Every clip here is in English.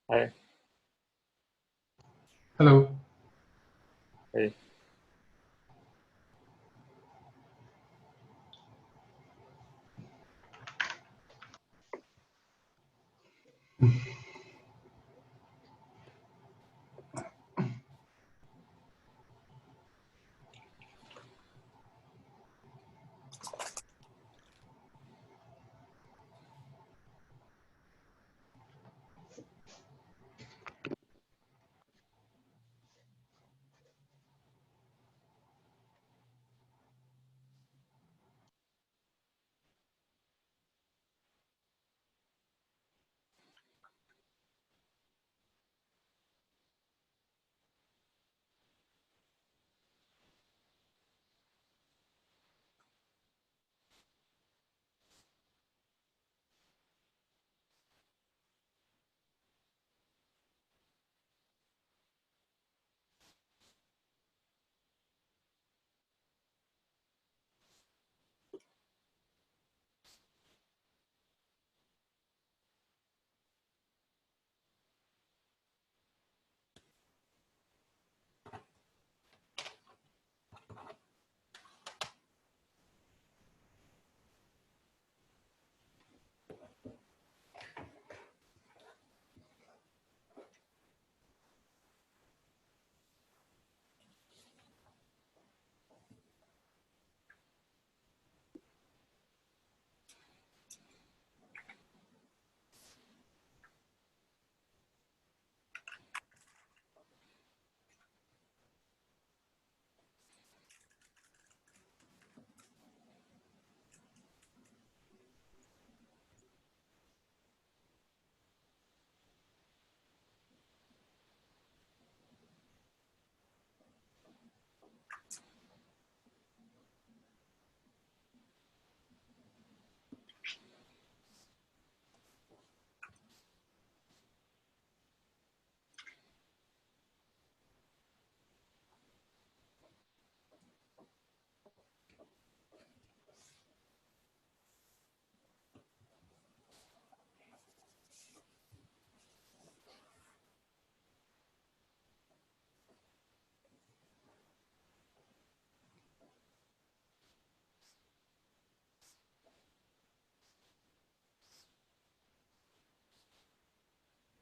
Hi. Hello. Hey.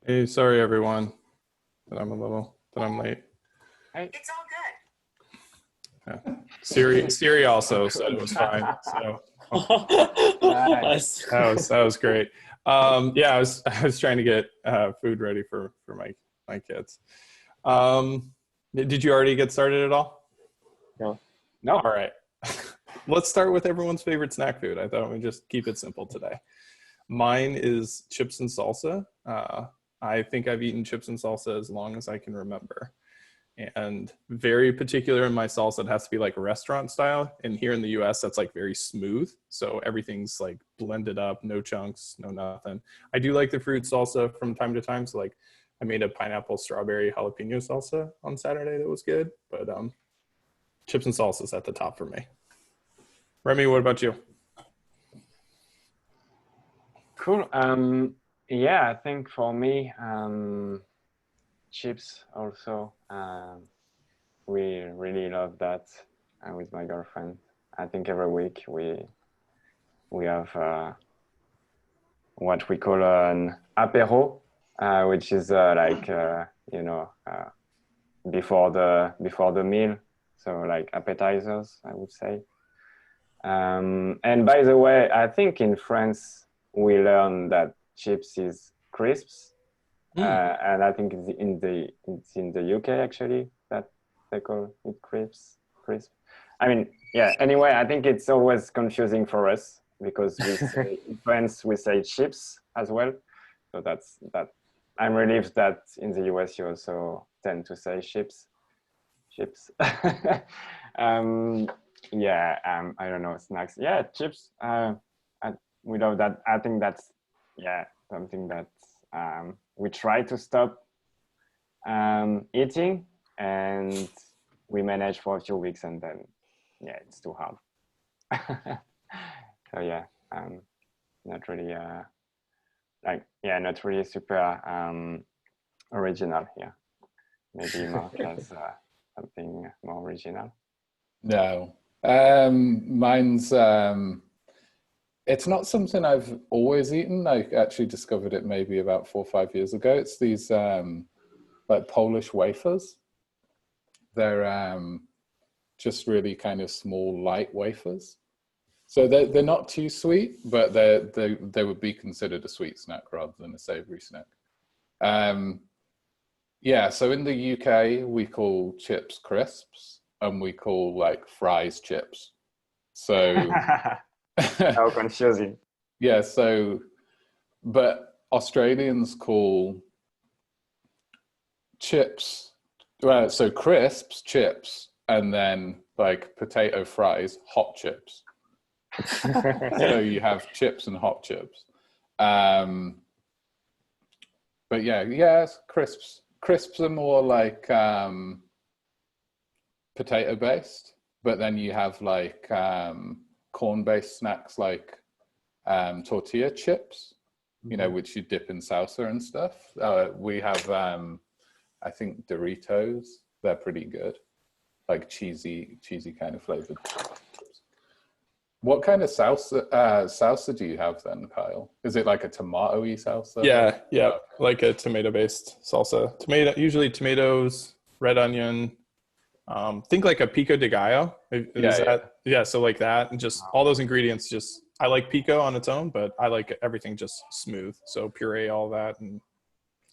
Hey, sorry everyone that I'm late. Hi. Yeah. Siri also said it Cool. was fine. So Nice. that was great. Yeah, I was trying to get food ready for my kids. Um, did you already get started at all? No. All No. right. Let's start with everyone's favorite snack food. I thought we'd just keep it simple today. Mine is chips and salsa. I think I've eaten chips and salsa as long as I can remember. And very particular in my salsa. It has to be like restaurant style. And here in the US, that's like very smooth. So everything's like blended up, no chunks, no nothing. I do like the fruit salsa from time to time. So like I made a pineapple strawberry jalapeno salsa on Saturday that was good. But chips and salsa's at the top for me. Remy, what about you? Cool. Yeah, I think for me, chips also. We really love that with my girlfriend. I think every week we have what we call an apéro, which is like you know before the meal, so like appetizers, I would say. And by the way, I think in France we learned that chips is crisps, Mm. and I think it's in the UK actually that they call it crisps. Crisp. I mean, yeah. Anyway, I think it's always confusing for us because we say in France we say chips as well. So that's that. I'm relieved that in the US you also tend to say chips. Chips. um, yeah, I don't know, snacks. Yeah, chips. I, we love that. I think that's, yeah, something that we try to stop eating, and we manage for a few weeks, and then yeah, it's too hard. So yeah, not really not really super original here. Maybe Mark has something more original. No, mine's it's not something I've always eaten. I actually discovered it maybe about 4 or 5 years ago. It's these like Polish wafers. They're just really kind of small, light wafers. So they're not too sweet, but they would be considered a sweet snack rather than a savory snack. Yeah, so in the UK we call chips crisps, and we call like fries chips. So How confusing. yeah, so but Australians call chips, well, so crisps chips, and then like potato fries hot chips. So you have chips and hot chips. But yeah, crisps. Crisps are more like potato based, but then you have like corn based snacks like tortilla chips, you know, which you dip in salsa and stuff. We have I think Doritos. They're pretty good, like cheesy kind of flavored. What kind of salsa do you have then, Kyle? Is it like a tomato-y salsa? Yeah, like a tomato-based salsa. Usually tomatoes, red onion. Think like a pico de gallo. Yeah, so like that, and just all those ingredients. Just I like pico on its own, but I like everything just smooth. So puree all that, and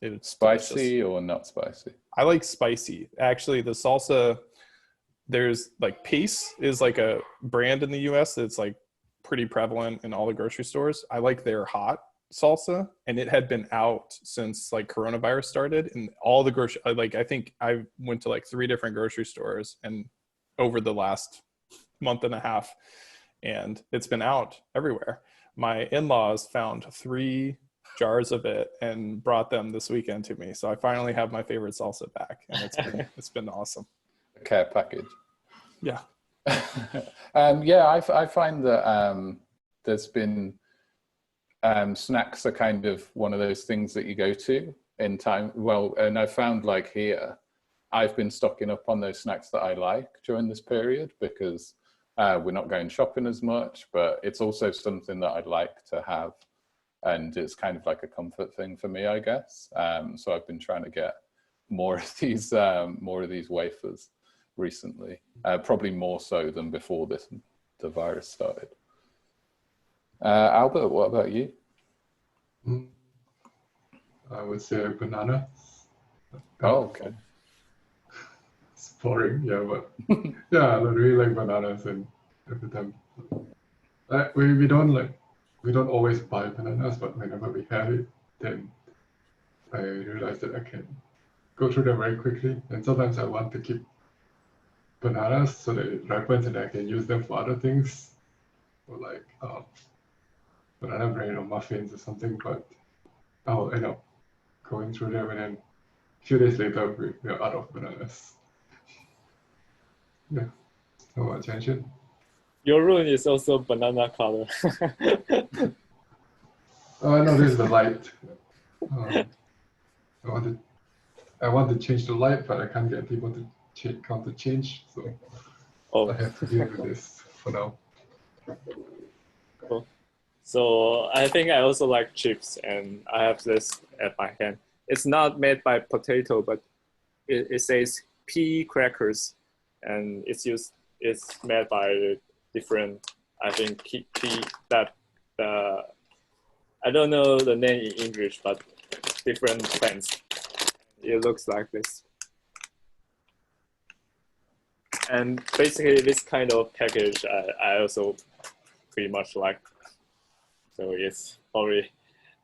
it's spicy delicious. Or not spicy? I like spicy. Actually, the salsa. There's like Pace is like a brand in the US that's like pretty prevalent in all the grocery stores. I like their hot salsa, and it had been out since like coronavirus started, and all the grocery, like I think I went to like 3 different grocery stores and over the last month and a half, and it's been out everywhere. My in-laws found 3 jars of it and brought them this weekend to me. So I finally have my favorite salsa back, and it's been awesome. Care package. Yeah. Yeah, I find that there's been snacks are kind of one of those things that you go to in time. Well, and I found like here, I've been stocking up on those snacks that I like during this period because we're not going shopping as much, but it's also something that I'd like to have. And it's kind of like a comfort thing for me, I guess. So I've been trying to get more of these wafers recently, probably more so than before the virus started. Albert, what about you? I would say banana. Oh, okay. It's boring, yeah, but yeah, I really like bananas, and every time we don't always buy bananas, but whenever we have it, then I realize that I can go through them very quickly, and sometimes I want to keep bananas so that it ripens and I can use them for other things, or like banana bread or muffins or something, but I'll end up going through them, and then a few days later we're out of bananas. Yeah. How about Jianxuan? Your room is also banana color. No, this is the light. I want to change the light, but I can't get people to come to change, so I have to deal with this for now. Cool. So I think I also like chips, and I have this at my hand. It's not made by potato, but it says pea crackers, and it's made by different, I think, pea that I don't know the name in English, but different plants. It looks like this. And basically this kind of package I also pretty much like. So it's probably,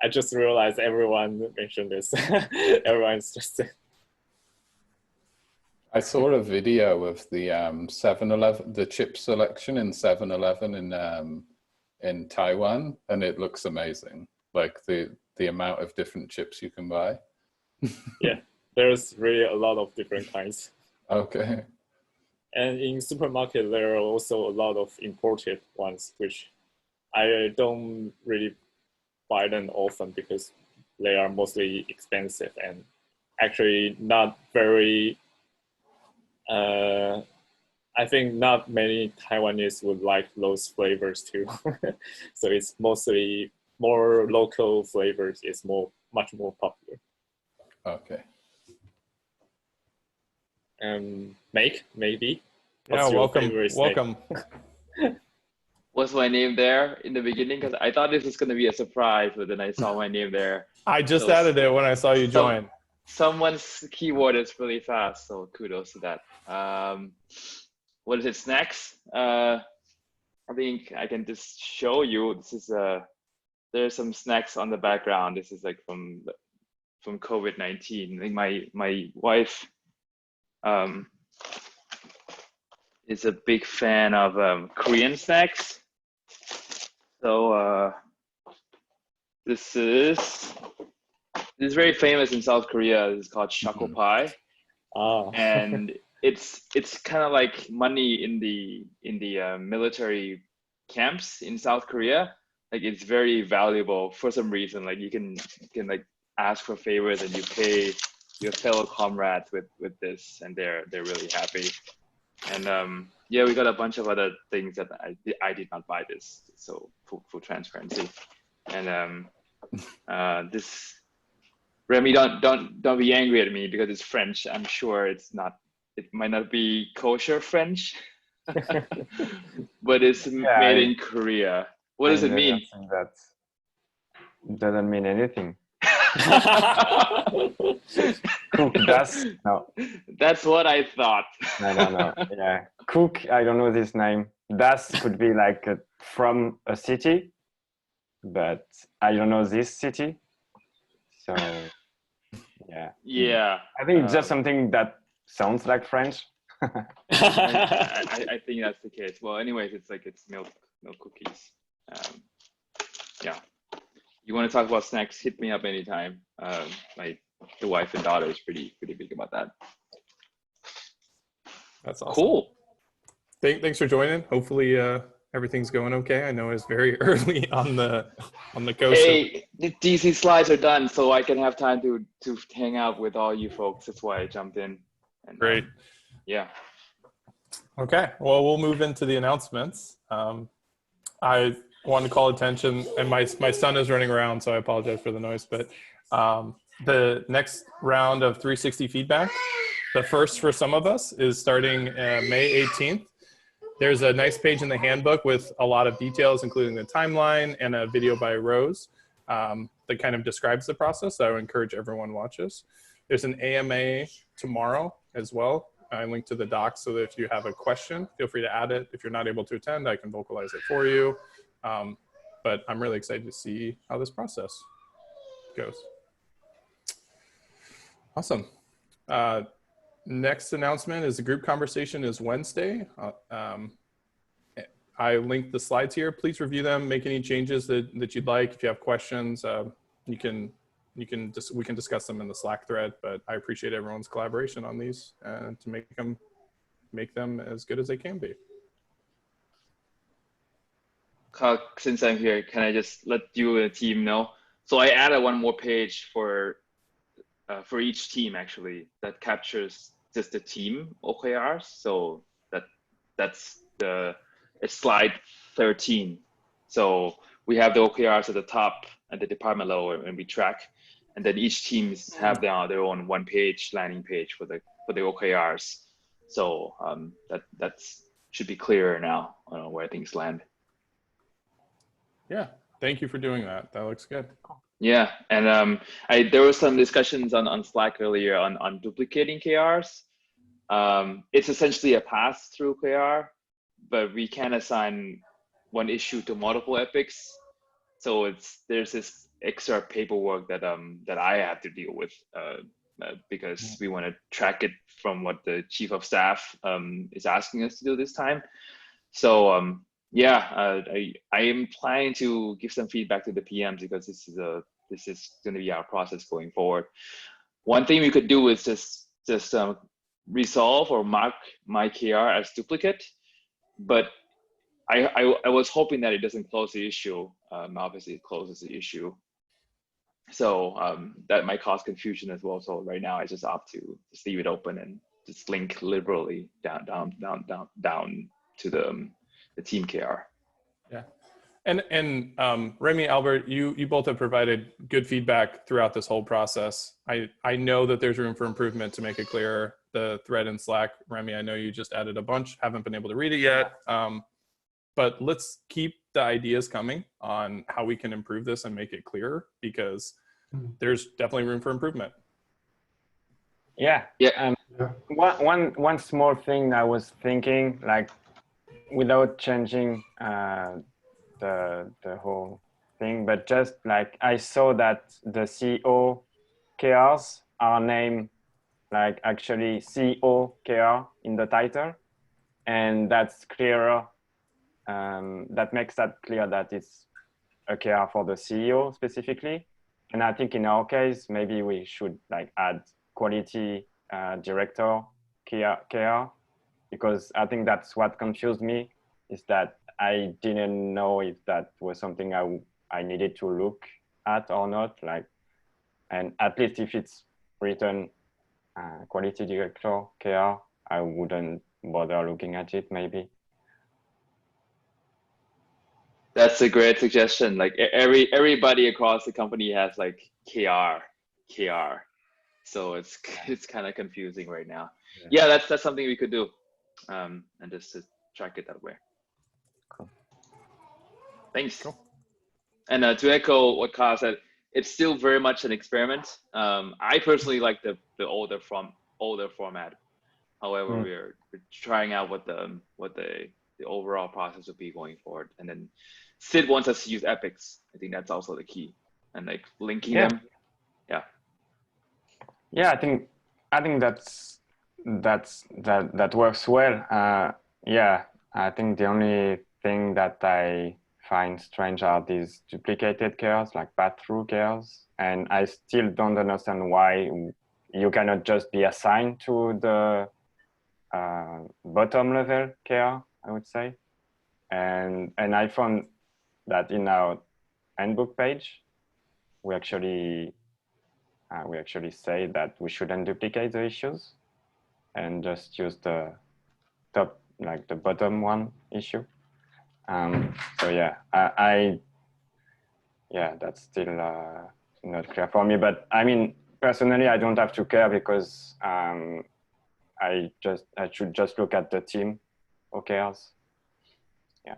I just realized everyone mentioned this. Everyone's just. I saw a video of the 7-Eleven, the chip selection in 7-Eleven in Taiwan, and it looks amazing. Like the amount of different chips you can buy. Yeah, there's really a lot of different kinds. Okay. And in supermarket, there are also a lot of imported ones, which I don't really buy them often because they are mostly expensive and actually not very. I think not many Taiwanese would like those flavors too. So it's mostly more local flavors. It's much more popular. Okay. Maybe. Yeah, What's your welcome. favorite snack? Welcome. Was my name there in the beginning? Because I thought this was going to be a surprise, but then I saw my name there. I just So- added it when I saw you join. Someone's keyword is really fast, so kudos to that. What is it? Snacks? I think I can just show you. This is there's some snacks on the background. This is like from COVID-19. I think my wife is a big fan of Korean snacks. So this is very famous in South Korea. It's called Choco Pie, and it's kind of like money in the military camps in South Korea. Like it's very valuable for some reason. Like you can like ask for favors and you pay your fellow comrades with this, and they're really happy. And yeah, we got a bunch of other things that I did not buy this, so full transparency. And this, Remy, don't be angry at me because it's French. I'm sure it might not be kosher French, but it's made in Korea. What does it mean? That doesn't mean anything. Cook, no. That's what I thought. No. Yeah, cook. I don't know this name. Das could be like from a city, but I don't know this city. So yeah. Yeah. I think it's just something that sounds like French. I think that's the case. Well, anyways, it's milk cookies. Yeah. You want to talk about snacks? Hit me up anytime. The wife and daughter is pretty big about that. That's awesome. Cool. Thanks for joining. Hopefully everything's going okay. I know it's very early on the coast. Hey, the DC slides are done, so I can have time to hang out with all you folks. That's why I jumped in. And, Great. Yeah. Okay. Well, we'll move into the announcements. I want to call attention, and my son is running around, so I apologize for the noise, but the next round of 360 feedback, the first for some of us, is starting May 18th. There's a nice page in the handbook with a lot of details, including the timeline and a video by Rose that kind of describes the process. So I would encourage everyone watches. There's an AMA tomorrow as well. I linked to the docs so that if you have a question, feel free to add it. If you're not able to attend, I can vocalize it for you. But I'm really excited to see how this process goes. Awesome. Next announcement is the group conversation is Wednesday. I linked the slides here. Please review them, make any changes that you'd like. If you have questions, we can discuss them in the Slack thread, but I appreciate everyone's collaboration on these and to make them as good as they can be. Since I'm here, can I just let you and the team know? So I added one more page for each team actually that captures just the team OKRs. So that's it's slide 13. So we have the OKRs at the top at the department level, and we track, and then each teams have their own one-page landing page for the OKRs. So that's should be clearer now on where things land. Yeah, thank you for doing that. That looks good. Yeah, and there was some discussions on Slack earlier on duplicating KRs. It's essentially a pass-through KR, but we can assign one issue to multiple epics. So there's this extra paperwork that I have to deal with because we want to track it from what the chief of staff is asking us to do this time. So yeah, I am planning to give some feedback to the PMs because this is going to be our process going forward. One thing we could do is just resolve or mark my KR as duplicate, but I was hoping that it doesn't close the issue. Obviously, it closes the issue. So that might cause confusion as well. So right now I just opt to just leave it open and just link liberally down to the team KR. Yeah. And Remy, Albert, you both have provided good feedback throughout this whole process. I know that there's room for improvement to make it clearer. The thread in Slack, Remy, I know you just added a bunch, haven't been able to read it yet. But let's keep the ideas coming on how we can improve this and make it clearer, because there's definitely room for improvement. Yeah. Yeah. One small thing I was thinking, like, without changing the whole thing, but just like I saw that the CEO KRs are named like actually CEO KR in the title, and that's clearer. That makes that clear that it's a KR for the CEO specifically. And I think in our case, maybe we should like add quality director KR, because I think that's what confused me, is that I didn't know if that was something I needed to look at or not. Like, and at least if it's written quality director KR, I wouldn't bother looking at it maybe. That's a great suggestion. Like everybody across the company has like KR. So it's kind of confusing right now. Yeah, that's something we could do. And just to track it that way. Cool. Thanks. Cool. And to echo what Kyle said, it's still very much an experiment. I personally like the older format. However, we're trying out what the overall process would be going forward. And then Sid wants us to use epics. I think that's also the key, and like linking them. Yeah. Yeah, I think that works well. Yeah, I think the only thing that I find strange are these duplicated KRs, like pass-through KRs, and I still don't understand why you cannot just be assigned to the bottom level KR, I would say. And I found that in our handbook page, we actually say that we shouldn't duplicate the issues and just use the top, like the bottom one issue. So yeah, that's still not clear for me. But I mean, personally, I don't have to care, because I should just look at the team OKRs. Yeah.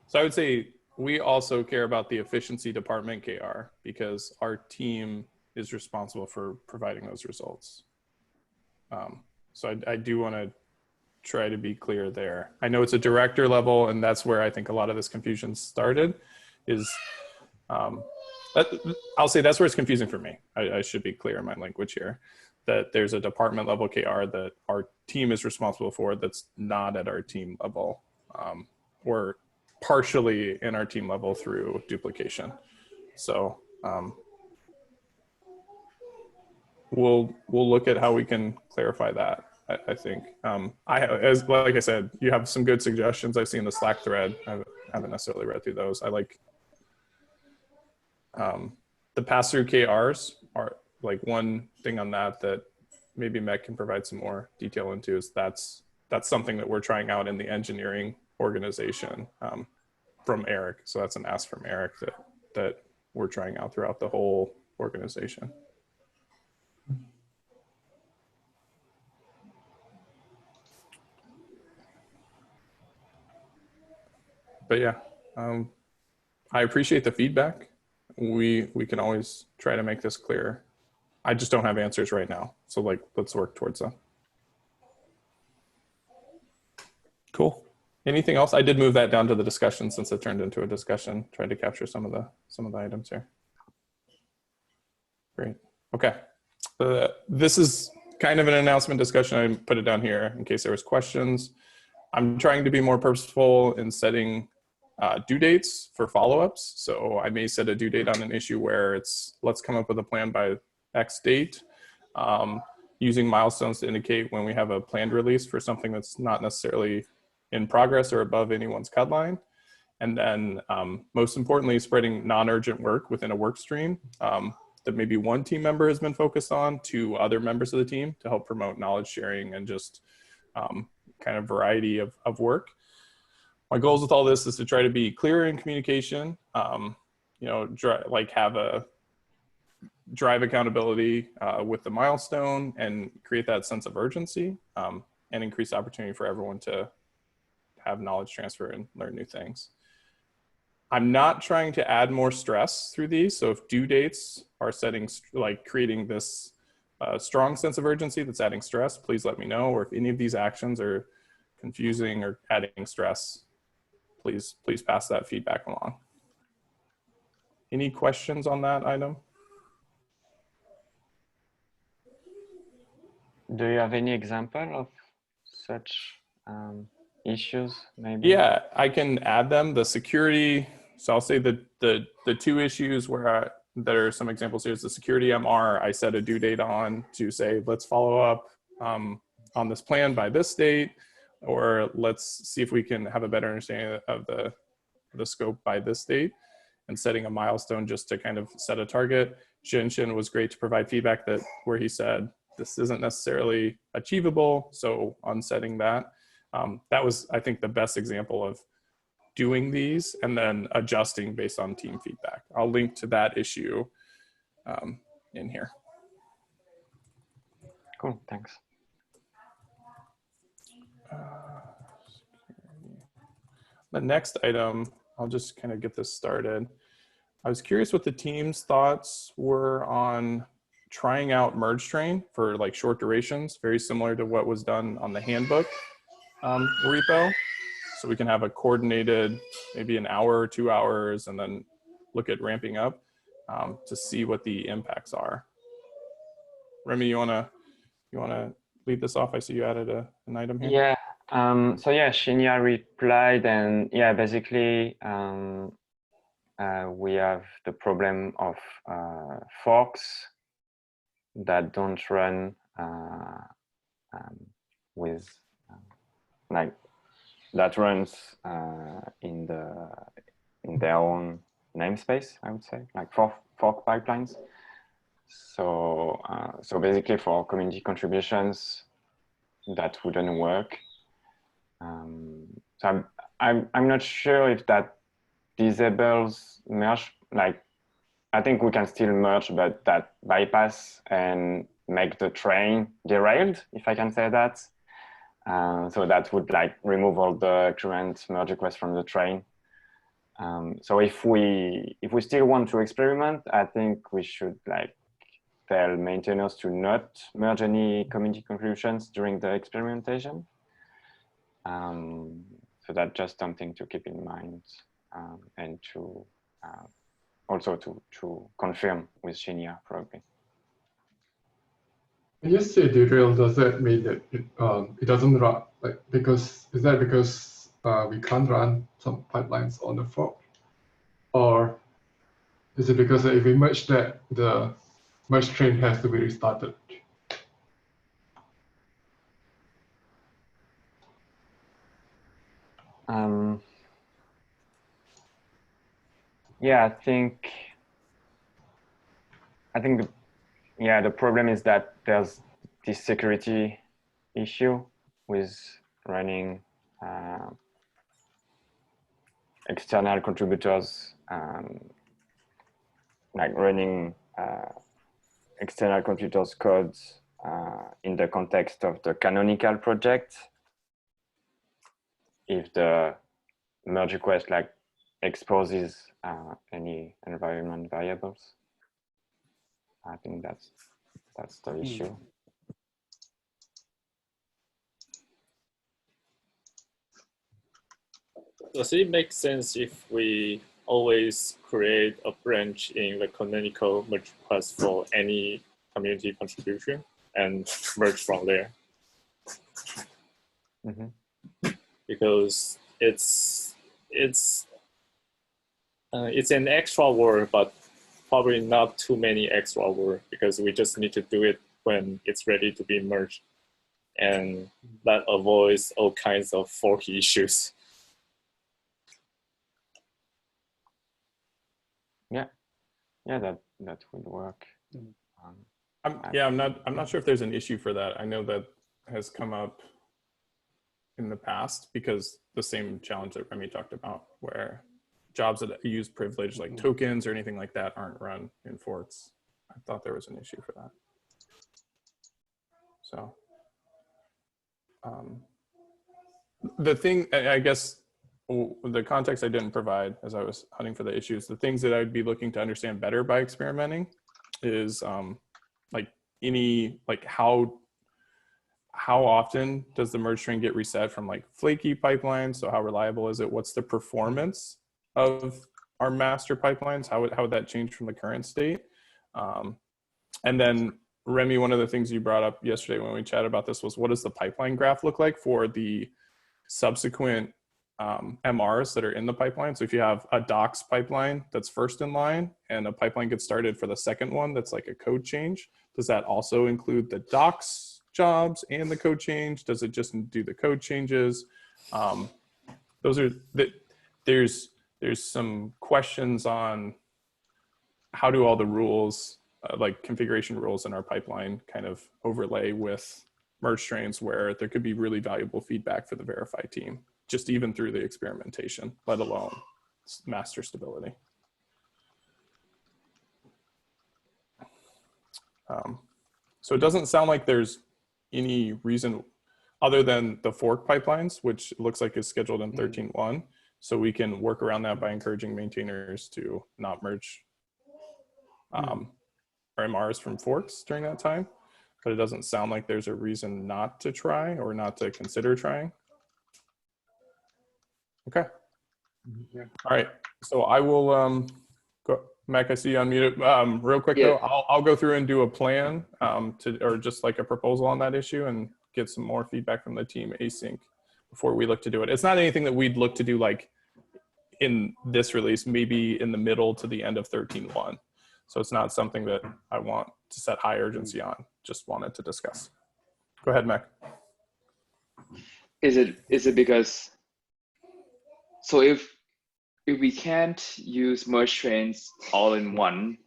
So I would say we also care about the efficiency department KR, because our team is responsible for providing those results. So I do want to try to be clear there. I know it's a director level, and that's where I think a lot of this confusion started, is I'll say that's where it's confusing for me. I should be clear in my language here, that there's a department level KR that our team is responsible for that's not at our team level, or partially in our team level through duplication. So we'll look at how we can clarify that. I think as like I said, you have some good suggestions. I've seen the Slack thread. I haven't necessarily read through those. I like the pass-through KRs are like one thing on that maybe Meg can provide some more detail into, is that's something that we're trying out in the engineering organization from Eric. So that's an ask from Eric that we're trying out throughout the whole organization. But yeah, I appreciate the feedback. We can always try to make this clearer. I just don't have answers right now. So like, let's work towards them. Cool. Anything else? I did move that down to the discussion since it turned into a discussion, trying to capture some of the items here. Great. Okay. This is kind of an announcement discussion. I put it down here in case there was questions. I'm trying to be more purposeful in setting due dates for follow-ups. So I may set a due date on an issue where it's, let's come up with a plan by X date, using milestones to indicate when we have a planned release for something that's not necessarily in progress or above anyone's cut line. And then most importantly, spreading non-urgent work within a work stream that maybe one team member has been focused on to other members of the team to help promote knowledge sharing and just kind of variety of work. My goals with all this is to try to be clear in communication, you know, have a drive accountability with the milestone and create that sense of urgency and increase opportunity for everyone to have knowledge transfer and learn new things. I'm not trying to add more stress through these. So if due dates are setting, like creating this strong sense of urgency that's adding stress, please let me know. Or if any of these actions are confusing or adding stress, please pass that feedback along. Any questions on that item? Do you have any example of such issues, maybe? Yeah, I can add them. The security, so I'll say the two issues where that are some examples here is the security MR. I set a due date on to say, let's follow up on this plan by this date, or let's see if we can have a better understanding of the scope by this date, and setting a milestone just to kind of set a target. Jinshin was great to provide feedback that where he said, this isn't necessarily achievable, so on setting that. That was, I think, the best example of doing these and then adjusting based on team feedback. I'll link to that issue in here. Cool, thanks. The next item, I'll just kind of get this started. I was curious what the team's thoughts were on trying out merge train for like short durations, very similar to what was done on the handbook repo. So we can have a coordinated, maybe an hour or 2 hours, and then look at ramping up to see what the impacts are. Remy, you wanna lead this off? I see you added an item here. Yeah. So yeah, Shinya replied, and yeah, basically we have the problem of forks that don't run with like that runs in their own namespace, I would say, like fork pipelines. So so basically for community contributions, that wouldn't work. So I'm not sure if that disables merge. Like I think we can still merge, but that bypass and make the train derailed, if I can say that. So that would like remove all the current merge requests from the train. So if we still want to experiment, I think we should like tell maintainers to not merge any community contributions during the experimentation. So that's just something to keep in mind, and to also to confirm with Shinya probably. When you say derail, does that mean that it doesn't run? Like because we can't run some pipelines on the fork, or is it because if we merge that, the merge train has to be restarted? Yeah, I think the problem is that there's this security issue with running external contributors, like running external contributors codes in the context of the canonical project. If the merge request like exposes any environment variables, I think that's the issue. Does it make sense if we always create a branch in the canonical merge request for any community contribution and merge from there? Mm-hmm. Because it's an extra word, but probably not too many extra words, because we just need to do it when it's ready to be merged, and that avoids all kinds of fork issues. Yeah, that would work. I'm not sure if there's an issue for that. I know that has come up in the past because the same challenge that Remy talked about, where jobs that use privilege like tokens or anything like that aren't run in forks. I thought there was an issue for that. So the thing, I guess, the context I didn't provide as I was hunting for the issues, the things that I'd be looking to understand better by experimenting is how often does the merge train get reset from like flaky pipelines? So how reliable is it? What's the performance of our master pipelines? How would that change from the current state? And then Remy, one of the things you brought up yesterday when we chatted about this was, what does the pipeline graph look like for the subsequent MRs that are in the pipeline? So if you have a docs pipeline that's first in line and a pipeline gets started for the second one that's like a code change, does that also include the docs jobs and the code change? Does it just do the code changes? There's some questions on how do all the rules, like configuration rules in our pipeline, kind of overlay with merge trains, where there could be really valuable feedback for the verify team, just even through the experimentation, let alone master stability. So it doesn't sound like there's any reason other than the fork pipelines, which looks like is scheduled in 13.1. So we can work around that by encouraging maintainers to not merge our MRs from forks during that time. But it doesn't sound like there's a reason not to try or not to consider trying. Okay. Yeah. All right. So I will go. Mac, I see you unmuted. Real quick though, I'll go through and do a plan or just like a proposal on that issue and get some more feedback from the team async before we look to do it. It's not anything that we'd look to do like in this release, maybe in the middle to the end of 13.1. So it's not something that I want to set high urgency on. Just wanted to discuss. Go ahead, Mac. Is it because, so if we can't use merge trains all in one,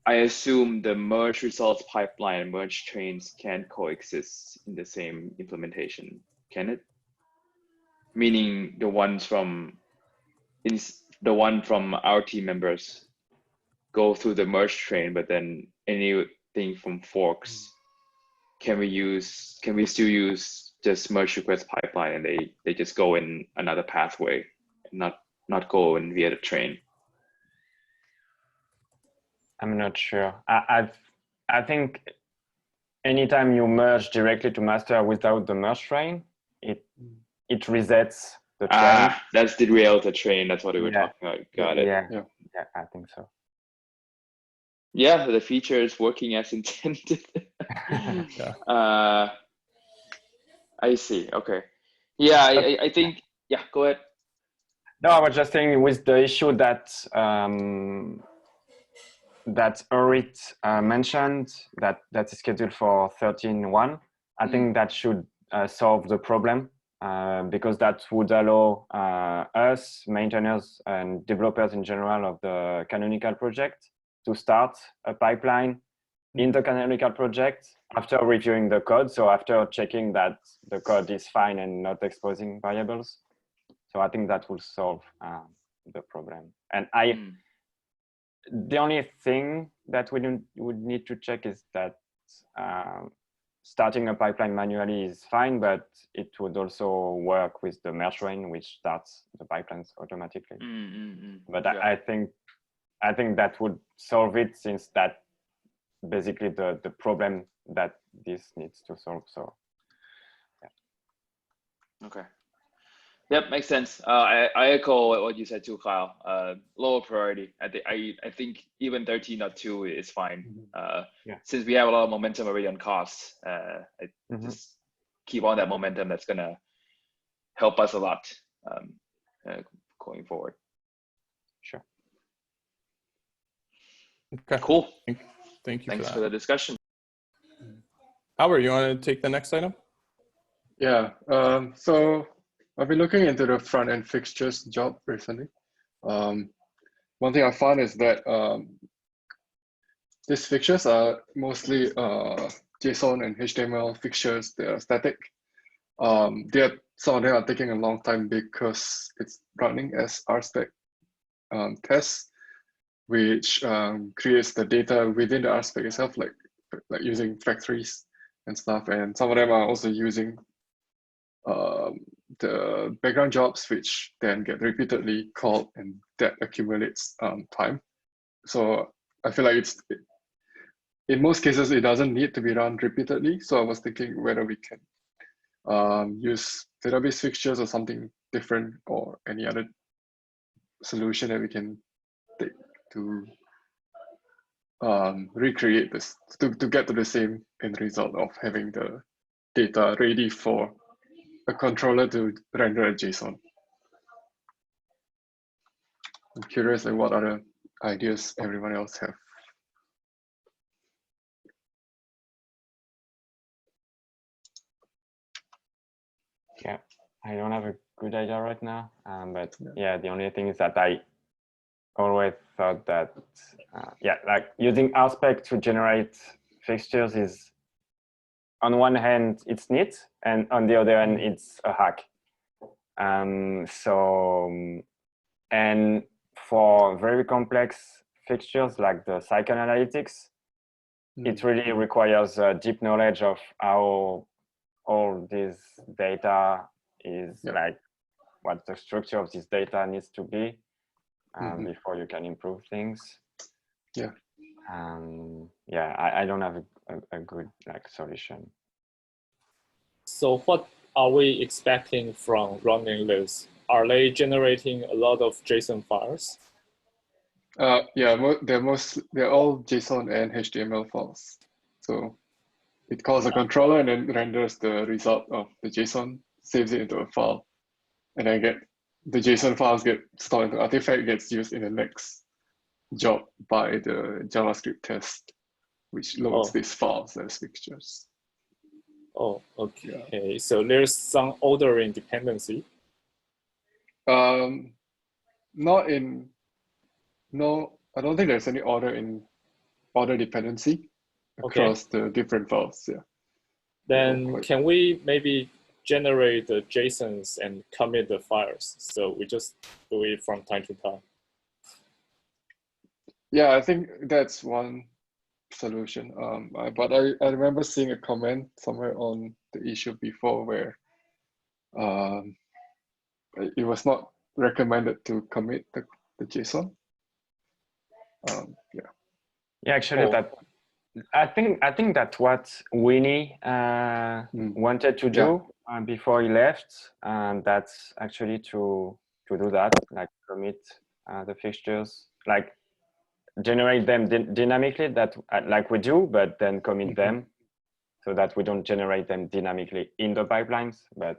I assume the merge results pipeline and merge trains can coexist in the same implementation, can it? Meaning the one from our team members go through the merge train, but then anything from forks, can we still use just merge request pipeline and they just go in another pathway, not go in via the train? I'm not sure. I think anytime you merge directly to master without the merge train, it resets the train. That's the derail the train. That's what we were talking about. Got it. Yeah, I think so. Yeah, the feature is working as intended. I see. Okay. Yeah, I think. Yeah, go ahead. No, I was just saying with the issue that that Orit mentioned that is scheduled for 13.1. I think that should solve the problem because that would allow us, maintainers and developers in general of the Canonical project to start a pipeline in the Canonical project after reviewing the code. So after checking that the code is fine and not exposing variables. So I think that will solve the problem. And the only thing that we would need to check is that starting a pipeline manually is fine, but it would also work with the merge train, which starts the pipelines automatically. But I think that would solve it, since that basically the problem that this needs to solve. So yeah. Okay. Yep, makes sense. I echo what you said too, Kyle. Lower priority. I think even 13.2 is fine. Since we have a lot of momentum already on costs, just keep on that momentum. That's gonna help us a lot going forward. Sure. Okay. Cool. Thank you. Thanks for the discussion. Albert, you want to take the next item? Yeah. So I've been looking into the front end fixtures job recently. one thing I found is that these fixtures are mostly JSON and HTML fixtures. They are static. Some of them are taking a long time because it's running as RSpec tests, which creates the data within the RSpec itself, like using factories and stuff. And some of them are also using the background jobs, which then get repeatedly called, and that accumulates time. So I feel like in most cases, it doesn't need to be run repeatedly. So I was thinking whether we can use database fixtures or something different, or any other solution that we can take to recreate this, to get to the same end result of having the data ready for a controller to render a JSON. I'm curious, like, what other ideas everyone else have. Yeah, I don't have a good idea right now, but yeah, the only thing is that I always thought that, yeah, like using RSpec to generate fixtures is, on one hand, it's neat, and on the other hand, it's a hack. And for very complex fixtures like the psychoanalytics, it really requires a deep knowledge of how all this data is, like what the structure of this data needs to be before you can improve things. Yeah. Yeah, I don't have a good like solution. So what are we expecting from running this? Are they generating a lot of JSON files? Yeah, they're all JSON and HTML files. So it calls a controller and then renders the result of the JSON, saves it into a file, and then the JSON files get stored into artifact, gets used in the next job by the JavaScript test, which loads these files as fixtures. Oh, okay. Yeah. So there's some ordering dependency. No, I don't think there's any order dependency across the different files. Yeah. Then can we maybe generate the JSONs and commit the files? So we just do it from time to time. Yeah, I think that's one solution. But I remember seeing a comment somewhere on the issue before where it was not recommended to commit the JSON. Yeah, actually, I think that's what Winnie wanted to do before he left. That's actually to do that, like commit the fixtures, like generate them dynamically, that like we do, but then commit them so that we don't generate them dynamically in the pipelines. But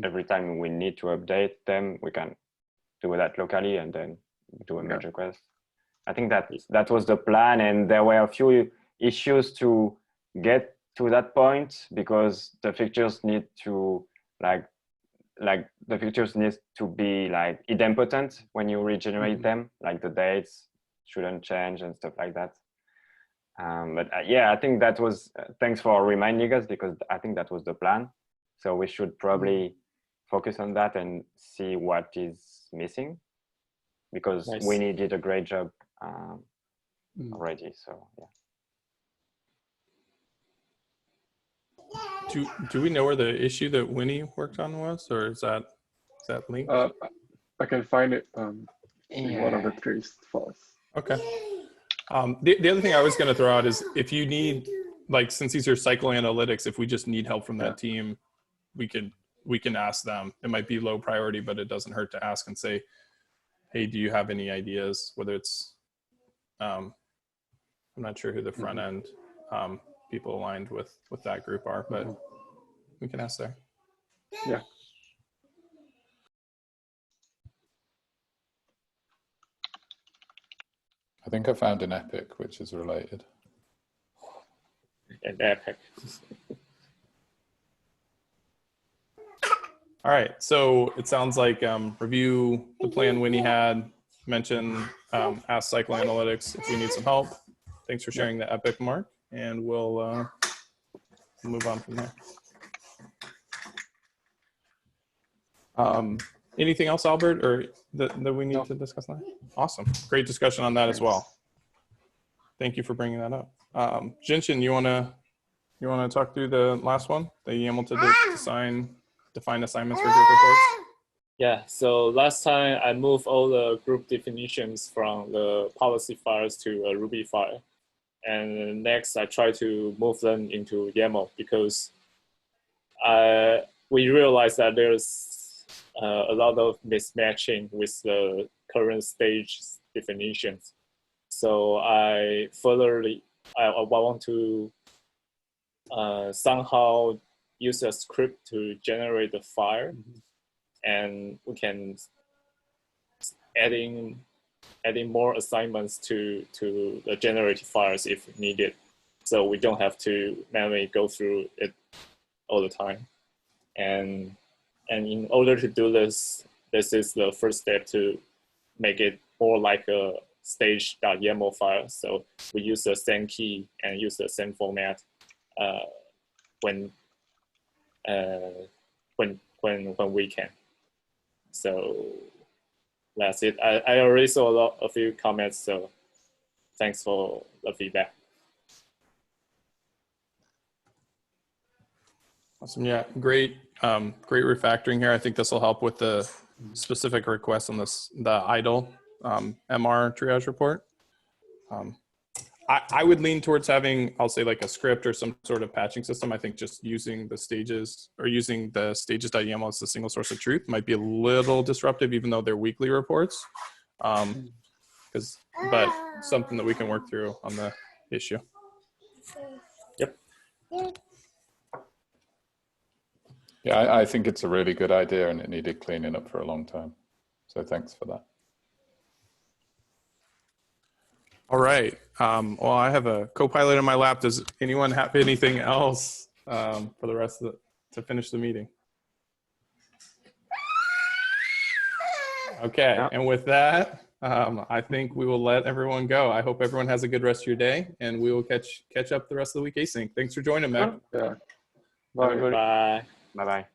every time we need to update them, we can do that locally and then do a merge request. I think that was the plan, and there were a few issues to get to that point because the fixtures need to like the fixtures need to be like idempotent when you regenerate them, like the dates shouldn't change and stuff like that. But yeah, I think that was thanks for reminding us, because I think that was the plan. So we should probably focus on that and see what is missing, because Winnie did a great job already. So yeah. Do we know where the issue that Winnie worked on was, or is that linked? I can find it in one of the trace files. Okay. The other thing I was going to throw out is, if you need, like, since these are psychoanalytics, if we just need help from that team, we can ask them. It might be low priority, but it doesn't hurt to ask and say, hey, do you have any ideas? Whether it's, I'm not sure who the front end people aligned with that group are, but we can ask there. Yeah. I think I found an epic which is related. An epic. All right, so it sounds like review the plan Winnie had, mention Ask Psychoanalytics if we need some help. Thanks for sharing the epic, Mark, and we'll move on from there. Anything else, Albert, or that we need to discuss now? Awesome. Great discussion on that as well. Thank you for bringing that up. Jinshin, you want to talk through the last one, the YAML to define assignments for group reports? Yeah, so last time I moved all the group definitions from the policy files to a Ruby file. And next I try to move them into YAML because we realized that there's a lot of mismatching with the current stage definitions. So I want to somehow use a script to generate the file, and we can adding more assignments to the generated files if needed, so we don't have to manually go through it all the time. And in order to do this, this is the first step to make it more like a stage.yaml file. So we use the same key and use the same format when we can. So that's it. I already saw a few comments, so thanks for the feedback. Awesome. Yeah, great refactoring here. I think this will help with the specific requests on the idle MR triage report. I would lean towards having, I'll say, like a script or some sort of patching system. I think just using the stages or using the stages.yaml as the single source of truth might be a little disruptive, even though they're weekly reports. But something that we can work through on the issue. Yep. Yeah, I think it's a really good idea, and it needed cleaning up for a long time. So thanks for that. All right. Well, I have a Copilot in my lap. Does anyone have anything else for the rest of to finish the meeting? Okay. Yeah. And with that, I think we will let everyone go. I hope everyone has a good rest of your day, and we will catch up the rest of the week async. Thanks for joining, Mac. Yeah. Bye. Bye-bye.